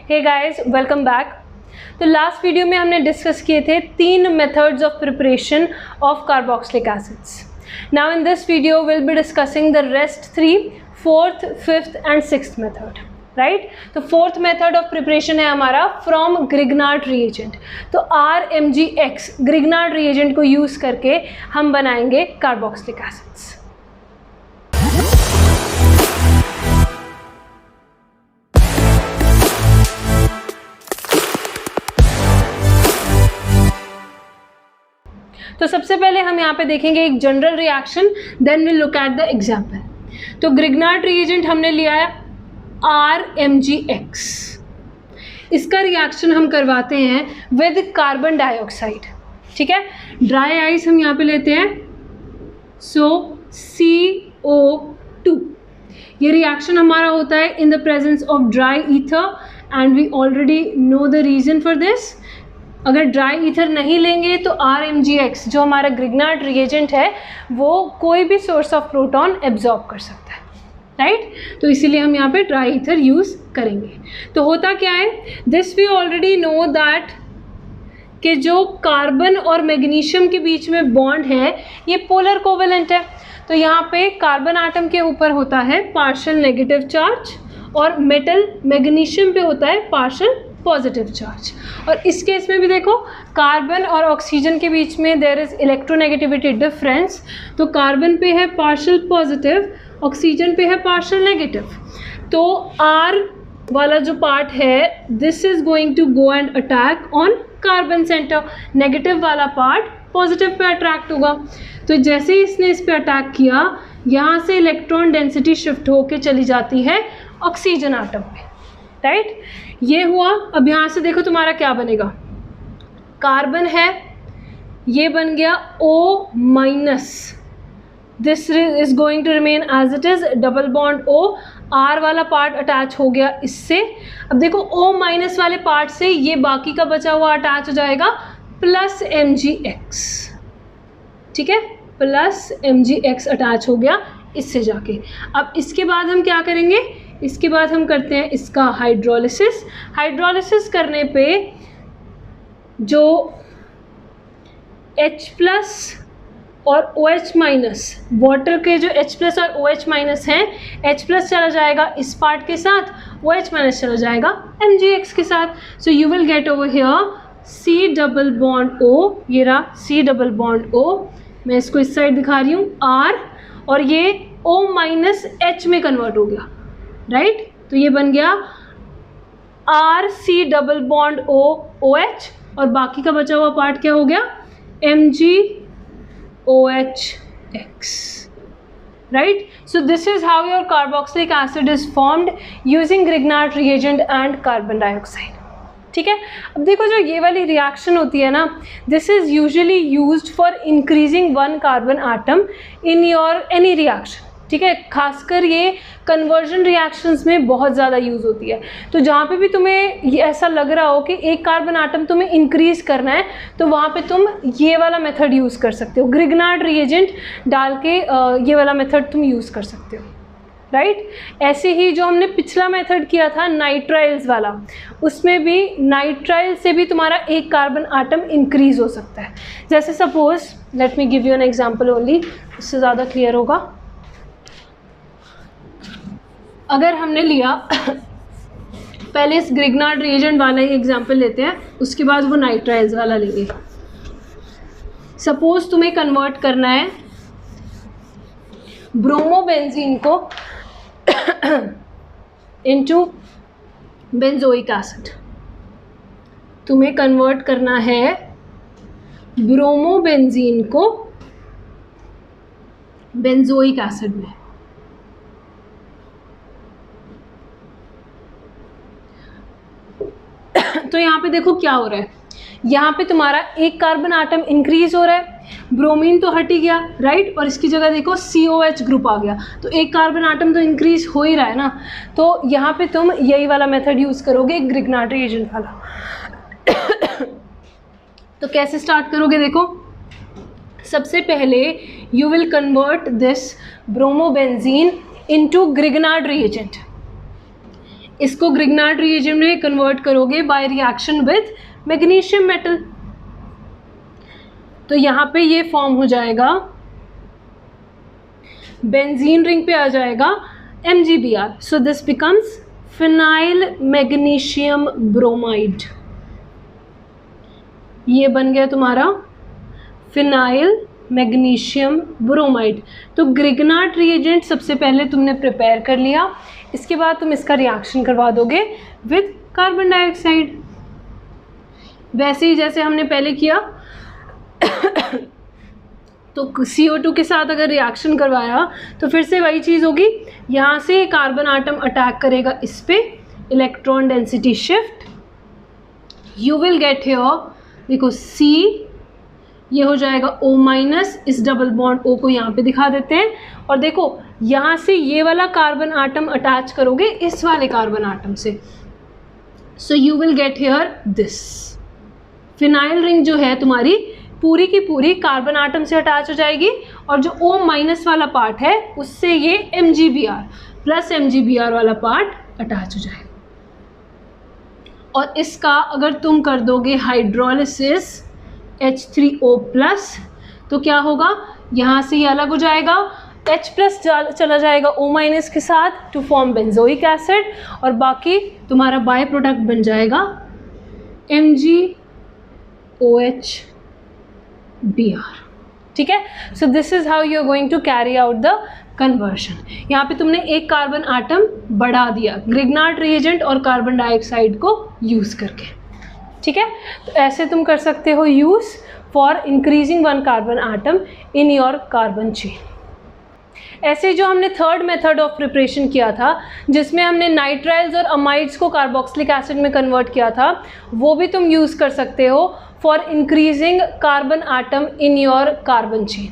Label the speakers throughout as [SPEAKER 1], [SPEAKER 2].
[SPEAKER 1] हे guys, welcome back. तो last video में हमने डिस्कस किए थे 3 methods of preparation of carboxylic acids. Now in this video will be discussing the rest 3, 4th, 5th and 6th method, right. तो 4th method of preparation है हमारा from Grignard reagent. तो RMgX Grignard reagent को use करके हम बनाएंगे carboxylic acids. तो सबसे पहले हम यहाँ पे देखेंगे एक general reaction, then will look at the example. तो ग्रिग्नार्ड रिएजेंट हमने लिया है RMgX। इसका रिएक्शन हम करवाते हैं विद कार्बन डाइऑक्साइड, ठीक है। ड्राई आइस हम यहाँ पे लेते हैं, सो CO2। ये रिएक्शन हमारा होता है in the presence of dry ether and we already know the reason for this. अगर ड्राई ईथर नहीं लेंगे तो RMgX जो हमारा ग्रिग्नार्ड रिएजेंट है वो कोई भी सोर्स ऑफ प्रोटॉन एब्जॉर्ब कर सकता है, राइट। तो इसीलिए हम यहाँ पे ड्राई ईथर यूज़ करेंगे। तो होता क्या है, this we already know that कि जो कार्बन और मैग्नीशियम के बीच में बॉन्ड है ये पोलर कोवेलेंट है। तो यहाँ पे कार्बन आटम के ऊपर होता है पार्शियल नेगेटिव चार्ज और मेटल मैग्नीशियम पे होता है पार्शियल पॉजिटिव चार्ज। और इस केस में भी देखो कार्बन और ऑक्सीजन के बीच में देयर इज इलेक्ट्रोनेगेटिविटी डिफरेंस। तो कार्बन पे है पार्शियल पॉजिटिव, ऑक्सीजन पे है पार्शियल नेगेटिव। तो R वाला जो पार्ट है this is going to go and attack on carbon centre, negative वाला पार्ट पॉजिटिव पे अट्रैक्ट होगा। तो जैसे ही इसने इस पे अटैक किया यहाँ से इलेक्ट्रॉन डेंसिटी शिफ्ट होके चली जाती है ऑक्सीजन आटम पे, राइट। ये हुआ। अब यहाँ से देखो तुम्हारा क्या बनेगा, कार्बन है ये बन गया O-, this is going to remain as it is, double bond O, R वाला पार्ट अटैच हो गया इससे। अब देखो O- वाले पार्ट से ये बाकी का बचा हुआ अटैच हो जाएगा प्लस Mgx, ठीक है, प्लस Mgx अटैच हो गया इससे जाके। अब इसके बाद हम क्या करेंगे, इसके बाद हम करते हैं इसका हाइड्रोलिसिस। हाइड्रोलिसिस करने पे जो H+ और OH-, वाटर के जो H+ और OH- हैं, H+ चला जाएगा इस पार्ट के साथ, OH- चला जाएगा Mgx के साथ। सो you will get over here C double bond O, ये रहा C डबल बॉन्ड O। मैं इसको इस साइड दिखा रही हूँ R, और ये O- H में कन्वर्ट हो गया, राइट। तो ये बन गया RC double bond O OH, और बाकी का बचा हुआ पार्ट क्या हो गया MgOH(X), right? So this is how your carboxylic acid is formed using Grignard reagent and carbon dioxide. ठीक है। अब देखो जो ये वाली रिएक्शन होती है ना, this is usually used for increasing 1 carbon atom in your any reaction, ठीक है। खासकर ये कन्वर्जन रिएक्शंस में बहुत ज़्यादा यूज़ होती है। तो जहाँ पे भी तुम्हें ये ऐसा लग रहा हो कि एक कार्बन आटम तुम्हें इंक्रीज़ करना है तो वहाँ पे तुम ये वाला मेथड यूज़ कर सकते हो, ग्रिग्नार्ड रिएजेंट डाल के ये वाला मेथड तुम यूज़ कर सकते हो, राइट। ऐसे ही जो हमने पिछला मेथड किया था नाइट्राइल्स वाला, उसमें भी नाइट्राइल से भी तुम्हारा एक कार्बन आटम इंक्रीज़ हो सकता है। जैसे suppose let me give you an example only, उससे ज़्यादा क्लियर होगा। अगर हमने लिया पहले इस ग्रिग्नार्ड रिएजेंट वाला ही एग्जाम्पल लेते हैं, उसके बाद वो नाइट्राइल्स वाला लेंगे। सपोज तुम्हें कन्वर्ट करना है ब्रोमोबेंजीन को इनटू बेंजोइक एसिड। तुम्हें कन्वर्ट करना है ब्रोमोबेंजीन को बेंजोइक एसिड में। तो यहाँ पे देखो क्या हो रहा है, यहाँ पे तुम्हारा एक कार्बन आटम इंक्रीज हो रहा है, ब्रोमीन तो हट ही गया, राइट, और इसकी जगह देखो COH ग्रुप आ गया। तो एक कार्बन आटम तो इंक्रीज हो ही रहा है ना। तो यहाँ पे तुम यही वाला मेथड यूज़ करोगे, ग्रिग्नार्ड रिएजेंट वाला। तो कैसे स्टार्ट करोगे, देखो सबसे पहले you will convert this bromobenzene into Grignard reagent. इसको ग्रिग्नार्ड रिएजेंट में कन्वर्ट करोगे by reaction with magnesium metal, तो यहाँ पे ये फॉर्म हो जाएगा, बेंजीन रिंग पे आ जाएगा MgBr. So this becomes phenyl magnesium bromide. ये बन गया तुम्हारा फिनाइल मैग्नीशियम ब्रोमाइड। तो ग्रिग्नार्ड रिएजेंट सबसे पहले तुमने प्रिपेयर कर लिया, इसके बाद तुम इसका रिएक्शन करवा दोगे विद कार्बन डाइऑक्साइड, वैसे ही जैसे हमने पहले किया। तो CO2 के साथ अगर रिएक्शन करवाया तो फिर से वही चीज़ होगी, यहाँ से कार्बन आटम अटैक करेगा इस पे, electron density shift, you will get here, देखो C, ये हो जाएगा O-, इस डबल बॉन्ड O को यहाँ पे दिखा देते हैं, और देखो यहाँ से ये वाला कार्बन आटम अटैच करोगे इस वाले कार्बन आटम से, सो you will get here this phenyl ring जो है तुम्हारी पूरी की पूरी कार्बन आटम से अटैच हो जाएगी, और जो O- वाला पार्ट है उससे ये MgBr प्लस MgBr वाला पार्ट अटैच हो जाएगा। और इसका अगर तुम कर दोगे हाइड्रोलिसिस H3O+, तो क्या होगा, यहाँ से ये अलग हो जाएगा, H+ चला जाएगा O- के साथ टू फॉर्म बेंजोइक एसिड, और बाकी तुम्हारा बाय प्रोडक्ट बन जाएगा MgOH_Br। ठीक है, so this is how you are going to carry out the conversion. यहाँ पे तुमने एक कार्बन आटम बढ़ा दिया ग्रिग्नार्ड रिएजेंट और कार्बन डाइऑक्साइड को यूज़ करके। ठीक है, तो ऐसे तुम कर सकते हो use for increasing one carbon atom in your carbon chain. ऐसे जो हमने थर्ड मेथड ऑफ प्रिपरेशन किया था, जिसमें हमने नाइट्राइल्स और अमाइड्स को कार्बोक्सिलिक एसिड में कन्वर्ट किया था, वो भी तुम यूज़ कर सकते हो for increasing carbon atom in your carbon chain.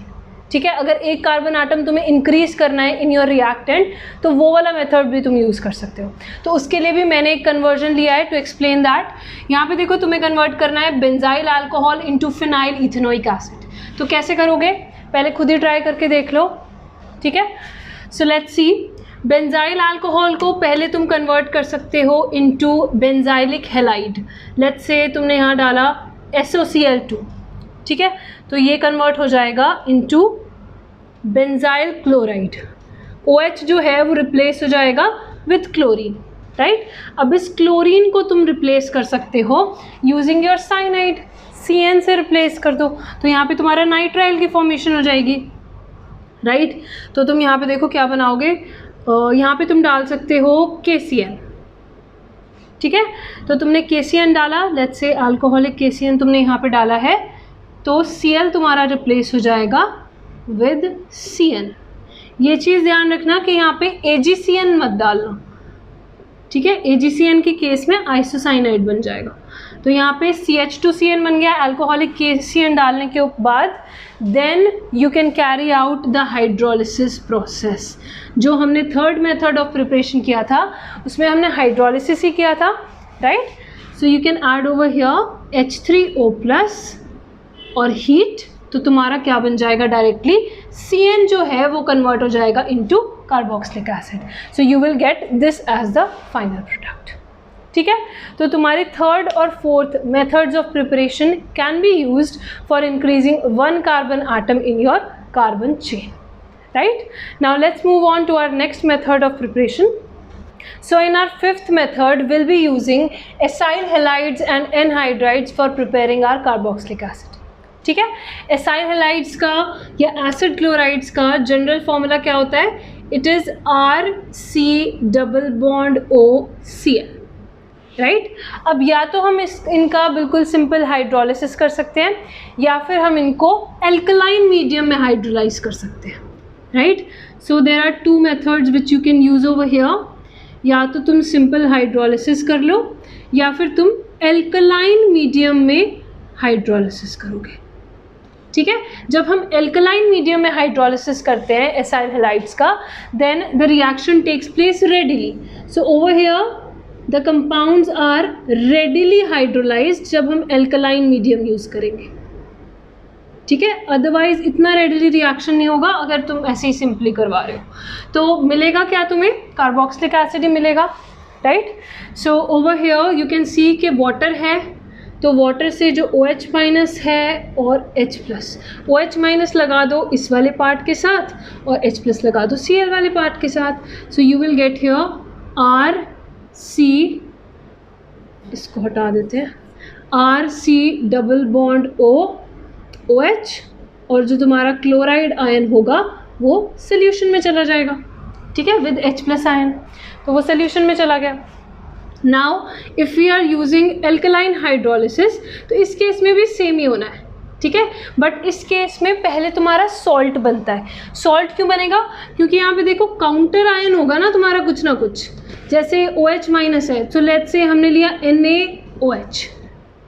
[SPEAKER 1] ठीक है, अगर एक कार्बन आटम तुम्हें इंक्रीज करना है इन योर रिएक्टेंट, तो वो वाला मेथड भी तुम यूज़ कर सकते हो। तो उसके लिए भी मैंने एक कन्वर्जन लिया है टू एक्सप्लेन दैट। यहाँ पे देखो, तुम्हें कन्वर्ट करना है benzyl alcohol into phenyl ethanoic acid. तो कैसे करोगे, पहले खुद ही ट्राई करके देख लो। ठीक है, so let's see. Benzyl alcohol को पहले तुम कन्वर्ट कर सकते हो into benzylic halide. Let's say तुमने यहाँ डाला SOCl2। ठीक है, तो ये कन्वर्ट हो जाएगा इनटू बेंजाइल क्लोराइड। OH जो है वो रिप्लेस हो जाएगा विथ क्लोरीन, राइट। अब इस क्लोरीन को तुम रिप्लेस कर सकते हो यूजिंग योर साइनाइड, CN से रिप्लेस कर दो, तो यहाँ पे तुम्हारा नाइट्राइल की फॉर्मेशन हो जाएगी, राइट। तो तुम यहाँ पे देखो क्या बनाओगे, यहाँ पे तुम डाल सकते हो KCN। ठीक है, तो तुमने KCN डाला, लेट्स से अल्कोहलिक KCN तुमने यहाँ पे डाला है, तो Cl तुम्हारा रिप्लेस हो जाएगा विद CN। ये चीज़ ध्यान रखना कि यहाँ पे AgCN मत डालना। ठीक है, AgCN के केस में आइसोसाइनाइड बन जाएगा। तो यहाँ पे CH2CN बन गया अल्कोहलिक KCN डालने के बाद। Then you can carry out the hydrolysis process. जो हमने थर्ड मेथड ऑफ प्रिपरेशन किया था उसमें हमने हाइड्रोलिसिस ही किया था, right. So you can add over here H3O+ और हीट, तो तुम्हारा क्या बन जाएगा, डायरेक्टली CN जो है वो कन्वर्ट हो जाएगा into carboxylic acid. So you will get this as the final product. ठीक है, तो तुम्हारे थर्ड और fourth methods of preparation can be used for increasing one carbon atom in your carbon chain, right. Now let's move on to our next method of preparation. So in our fifth method, we'll be using acyl halides and anhydrides for preparing our carboxylic acid. ठीक है, acyl halides का या acid chlorides का general formula क्या होता है, it is RC+OCl, right. अब या तो हम इनका बिल्कुल सिंपल हाइड्रोलिसिस कर सकते हैं या फिर हम इनको एल्कलाइन मीडियम में हाइड्रोलाइज कर सकते हैं, right. So there are two methods which you can use over here. या तो तुम सिंपल हाइड्रोलिसिस कर लो या फिर तुम एल्कलाइन मीडियम में हाइड्रोलिसिस करोगे. ठीक है, जब हम एल्कलाइन मीडियम में हाइड्रोलिसिस करते हैं एसाइल हैलाइड्स का, then the reaction takes place readily. So over here the compounds are readily hydrolysed जब हम एल्कलाइन मीडियम यूज़ करेंगे. ठीक है, अदरवाइज इतना रेडिली रिएक्शन नहीं होगा अगर तुम ऐसे ही सिंपली करवा रहे हो. तो मिलेगा क्या तुम्हें, कार्बोक्सिलिक एसिड ही मिलेगा, right. So over here you can see कि वाटर है, तो वाटर से जो OH माइनस है और H प्लस, OH माइनस लगा दो इस वाले पार्ट के साथ और H प्लस लगा दो Cl वाले पार्ट के साथ. सो you will get here RC, इसको हटा देते हैं, RC डबल बॉन्ड OH, और जो तुम्हारा क्लोराइड आयन होगा वो सोल्यूशन में चला जाएगा. ठीक है, विद H प्लस आयन, तो वो सोल्यूशन में चला गया. Now if we are using alkaline hydrolysis, तो इस केस में भी सेम ही होना है. ठीक है, बट इस केस में पहले तुम्हारा सॉल्ट बनता है. सॉल्ट क्यों बनेगा? क्योंकि यहाँ पे देखो काउंटर आयन होगा ना तुम्हारा कुछ ना कुछ. जैसे OH माइनस है, तो लेट्स से हमने लिया NaOH,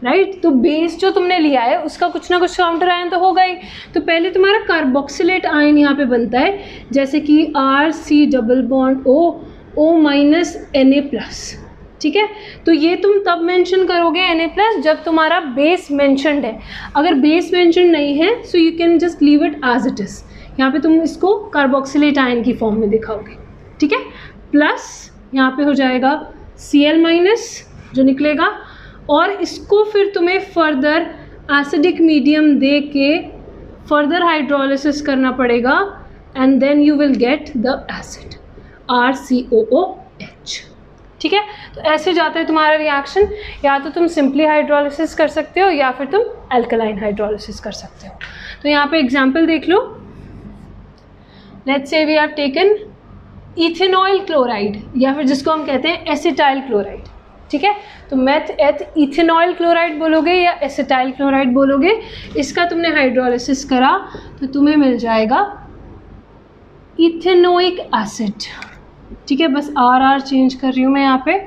[SPEAKER 1] राइट. तो बेस जो तुमने लिया है उसका कुछ ना कुछ काउंटर आयन तो होगा ही. तो पहले तुम्हारा कार्बोक्सिलेट आयन यहाँ पे बनता है, जैसे कि RC double bond O minus Na plus. ठीक है, तो ये तुम तब मेंशन करोगे Na+ जब तुम्हारा बेस मेंशनड है. अगर बेस मेंशन नहीं है so you can just leave it as it is. यहाँ पे तुम इसको कार्बोक्सिलेट आयन की फॉर्म में दिखाओगे. ठीक है, प्लस यहाँ पे हो जाएगा Cl- जो निकलेगा, और इसको फिर तुम्हें फर्दर एसिडिक मीडियम दे के फर्दर हाइड्रोलिसिस करना पड़ेगा, and then you will get the acid RCOOH. ठीक है, तो ऐसे जाता है तुम्हारा रिएक्शन. या तो तुम सिंपली हाइड्रोलिसिस कर सकते हो या फिर तुम अल्कलाइन हाइड्रोलिसिस कर सकते हो. तो यहाँ पे एग्जांपल देख लो. Let's say we have taken ethanoyl chloride, या फिर जिसको हम कहते हैं एसिटाइल क्लोराइड. ठीक है, तो इथेनॉइल क्लोराइड बोलोगे या एसिटाइल क्लोराइड बोलोगे, इसका तुमने हाइड्रोलिसिस करा तो तुम्हें मिल जाएगा इथेनोइक एसिड. ठीक है, बस RR चेंज कर रही हूँ मैं यहाँ पे.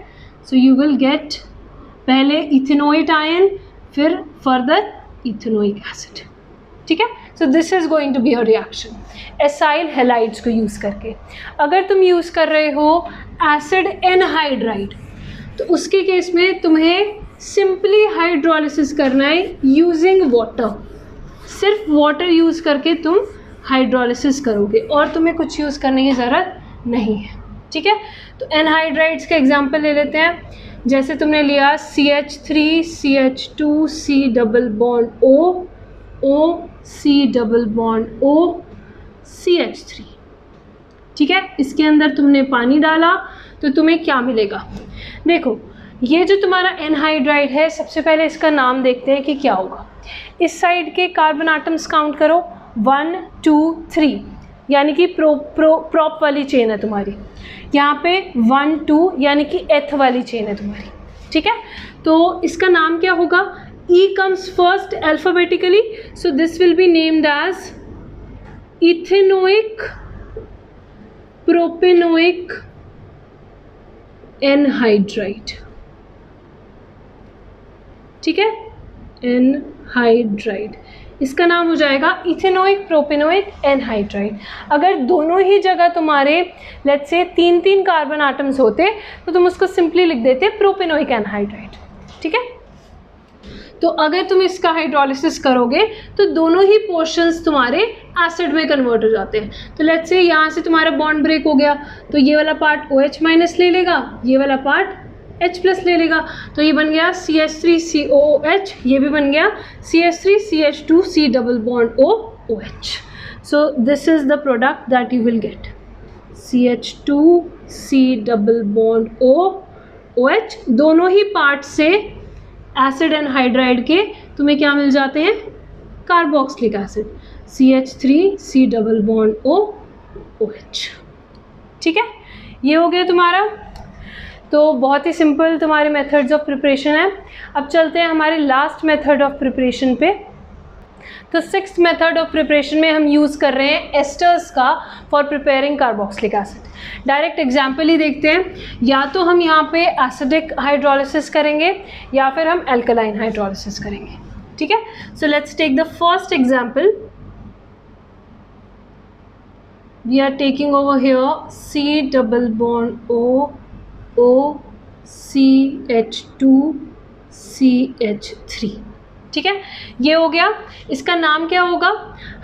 [SPEAKER 1] सो यू विल गेट पहले इथेनोइट आयन, फिर फर्दर इथेनोइक एसिड. ठीक है, so this is going to be a reaction acyl halides को यूज़ करके. अगर तुम यूज़ कर रहे हो एसिड एनहाइड्राइड, तो उसके केस में तुम्हें सिंपली हाइड्रोलिसिस करना है यूजिंग वाटर. सिर्फ वाटर यूज़ करके तुम हाइड्रोलिसिस करोगे और तुम्हें कुछ यूज़ करने की ज़रूरत नहीं है. ठीक है, तो एनहाइड्राइड्स का एग्जांपल ले लेते हैं. जैसे तुमने लिया CH3 CH2 C double bond O C double bond O CH3. ठीक है, इसके अंदर तुमने पानी डाला तो तुम्हें क्या मिलेगा? देखो, ये जो तुम्हारा एनहाइड्राइड है, सबसे पहले इसका नाम देखते हैं कि क्या होगा. इस साइड के कार्बन आटम्स काउंट करो, 1 2 3, यानी कि प्रोप वाली चेन है तुम्हारी. यहाँ पे 1 2 यानी कि एथ वाली चेन है तुम्हारी. ठीक है, तो इसका नाम क्या होगा? E comes first alphabetically, so this will be named as ethanoic propanoic anhydride. ठीक है, एनहाइड्राइड, इसका नाम हो जाएगा इथेनोइक प्रोपेनोइक एनहाइड्राइड. अगर दोनों ही जगह तुम्हारे लेट्स से 3 कार्बन आटम्स होते तो तुम उसको सिंपली लिख देते प्रोपेनोइक एनहाइड्राइड. ठीक है, तो अगर तुम इसका हाइड्रोलिसिस करोगे तो दोनों ही पोर्शंस तुम्हारे एसिड में कन्वर्ट हो जाते हैं. तो लेट्स से यहाँ से तुम्हारा बॉन्ड ब्रेक हो गया, तो ये वाला पार्ट OH माइनस ले लेगा, ये वाला पार्ट H प्लस ले लेगा, तो ये बन गया CH3COOH, ये भी बन गया CH3CH2 C double bond OH. So this is the product that you will gate, CH2 C double bond OH. दोनों ही पार्ट से एसिड एनहाइड्राइड के तुम्हें क्या मिल जाते हैं? Carboxylic acid, CH3 C double bond OH. ठीक है, ये हो गया तुम्हारा. तो बहुत ही सिंपल तुम्हारे मेथड्स ऑफ प्रिपरेशन है. अब चलते हैं हमारे लास्ट मेथड ऑफ प्रिपरेशन पे. तो 6th मेथड ऑफ प्रिपरेशन में हम यूज़ कर रहे हैं एस्टर्स का for preparing carboxylic acid. Direct example ही देखते हैं. या तो हम यहाँ पे एसिडिक हाइड्रोलिसिस करेंगे या फिर हम एल्कलाइन हाइड्रोलिसिस करेंगे. ठीक है, so let's take the first example. We are taking over here C double bond O CH2 CH3. ठीक है, ये हो गया। इसका नाम क्या होगा?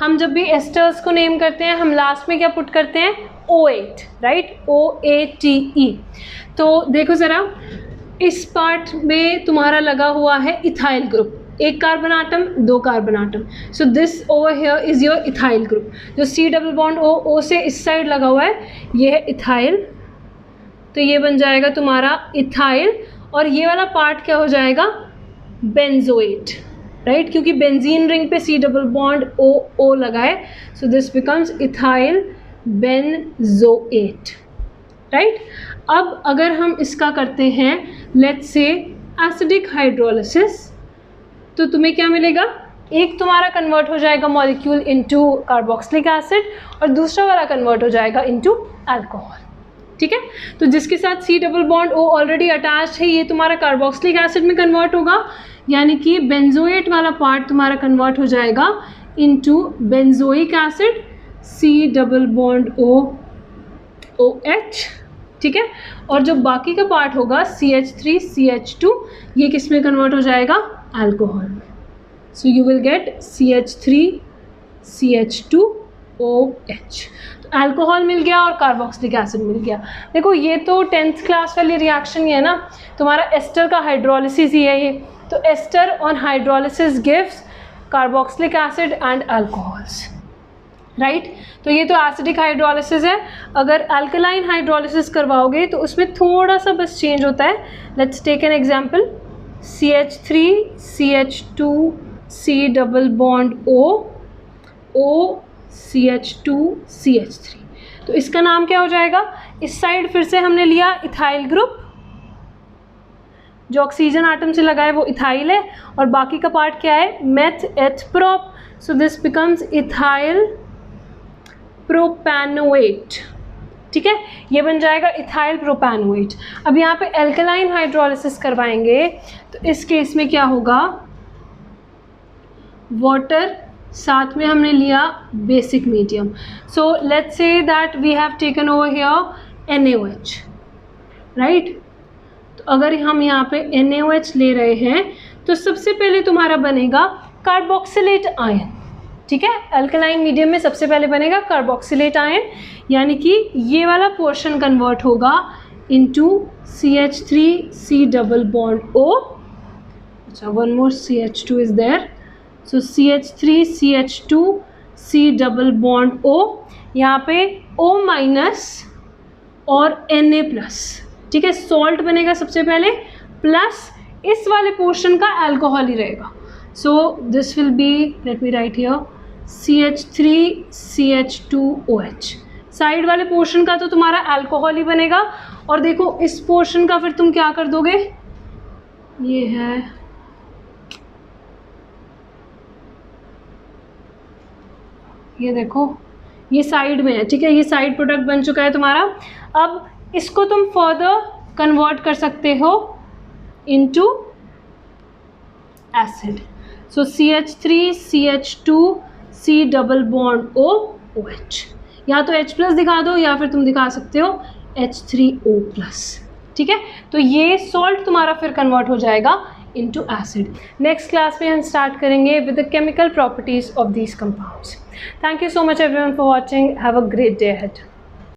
[SPEAKER 1] हम जब भी एस्टर्स को नेम करते हैं हम लास्ट में क्या पुट करते हैं? OAT, right, OATE। तो देखो ज़रा, इस पार्ट में तुम्हारा लगा हुआ है इथाइल ग्रुप, एक कार्बन आटम, दो carbon atom. So this over here is your ethyl group. जो C डबल बॉन्ड O से इस साइड लगा हुआ है ये है इथाइल, तो ये बन जाएगा तुम्हारा इथाइल। और ये वाला पार्ट क्या हो जाएगा? बेंजोएट, राइट, क्योंकि बेंजीन रिंग पे C डबल बॉन्ड O लगा है। So this becomes ethyl benzoate, right. अब अगर हम इसका करते हैं लेट्स से एसिडिक हाइड्रोलिसिस, तो तुम्हें क्या मिलेगा? एक तुम्हारा कन्वर्ट हो जाएगा मॉलिक्यूल इनटू कार्बोक्सिलिक एसिड और दूसरा वाला कन्वर्ट हो जाएगा इनटू अल्कोहल, ठीक है। तो जिसके साथ C double bond O already attached है ये तुम्हारा कार्बोक्सिलिक एसिड में कन्वर्ट होगा, यानी कि बेंजोएट वाला पार्ट तुम्हारा कन्वर्ट हो जाएगा into benzoic acid C double bond OH, ठीक है। और जो बाकी का पार्ट होगा CH3 CH2 ये किस में कन्वर्ट हो जाएगा? अल्कोहल में। सो you will gate CH3 CH2OH। तो अल्कोहल मिल गया और कार्बोक्सिलिक एसिड मिल गया। देखो ये तो 10th क्लास वाली रिएक्शन ही है ना, तुम्हारा एस्टर का हाइड्रोलिसिस ही है ये। तो ester on hydrolysis gives carboxylic acid and alcohols, right. तो ये तो एसिडिक हाइड्रोलिसिस है। अगर अल्कलाइन हाइड्रोलिसिस करवाओगे तो उसमें थोड़ा सा बस चेंज होता है। Let's take an example, CH3 CH2 C double bond O CH2 CH3। तो इसका नाम क्या हो जाएगा? इस साइड फिर से हमने लिया इथाइल ग्रुप, जो ऑक्सीजन आटम से लगा है वो इथाइल है, और बाकी का पार्ट क्या है? Meth eth prop. So this becomes ethyl propanoate, ठीक है, ये बन जाएगा इथाइल प्रोपैनोएट। अब यहाँ पे एल्कलाइन हाइड्रोलिसिस करवाएंगे तो इस केस में क्या होगा? वाटर साथ में हमने लिया basic medium. So let's say that we have taken over here NaOH, right. तो अगर हम यहाँ पे NaOH ले रहे हैं तो सबसे पहले तुम्हारा बनेगा कार्बोक्सिलेट आयन, ठीक है। अल्कलाइन मीडियम में सबसे पहले बनेगा कार्बोक्सिलेट आयन, यानी कि ये वाला पोर्शन कन्वर्ट होगा into CH3 C double bond O। अच्छा, one more CH2 is there. सो CH3 CH2 C double bond O, यहाँ पे O माइनस और Na प्लस, ठीक है। सॉल्ट बनेगा सबसे पहले, प्लस इस वाले पोर्शन का अल्कोहल ही रहेगा। So this will be, let me right here, CH3 CH2OH। Side वाले पोर्शन का तो तुम्हारा अल्कोहल ही बनेगा। और देखो इस पोर्शन का फिर तुम क्या कर दोगे? ये है, ये देखो ये साइड में है, ठीक है, ये साइड प्रोडक्ट बन चुका है तुम्हारा। अब इसको तुम फर्दर कन्वर्ट कर सकते हो इनटू एसिड। सो CH3 CH2 C double bond OH, या तो H प्लस दिखा दो या फिर तुम दिखा सकते हो H3O प्लस, ठीक है। तो ये सॉल्ट तुम्हारा फिर कन्वर्ट हो जाएगा इनटू एसिड। नेक्स्ट क्लास में हम स्टार्ट करेंगे with the chemical properties of these compounds. Thank you so much everyone for watching. Have a great day ahead.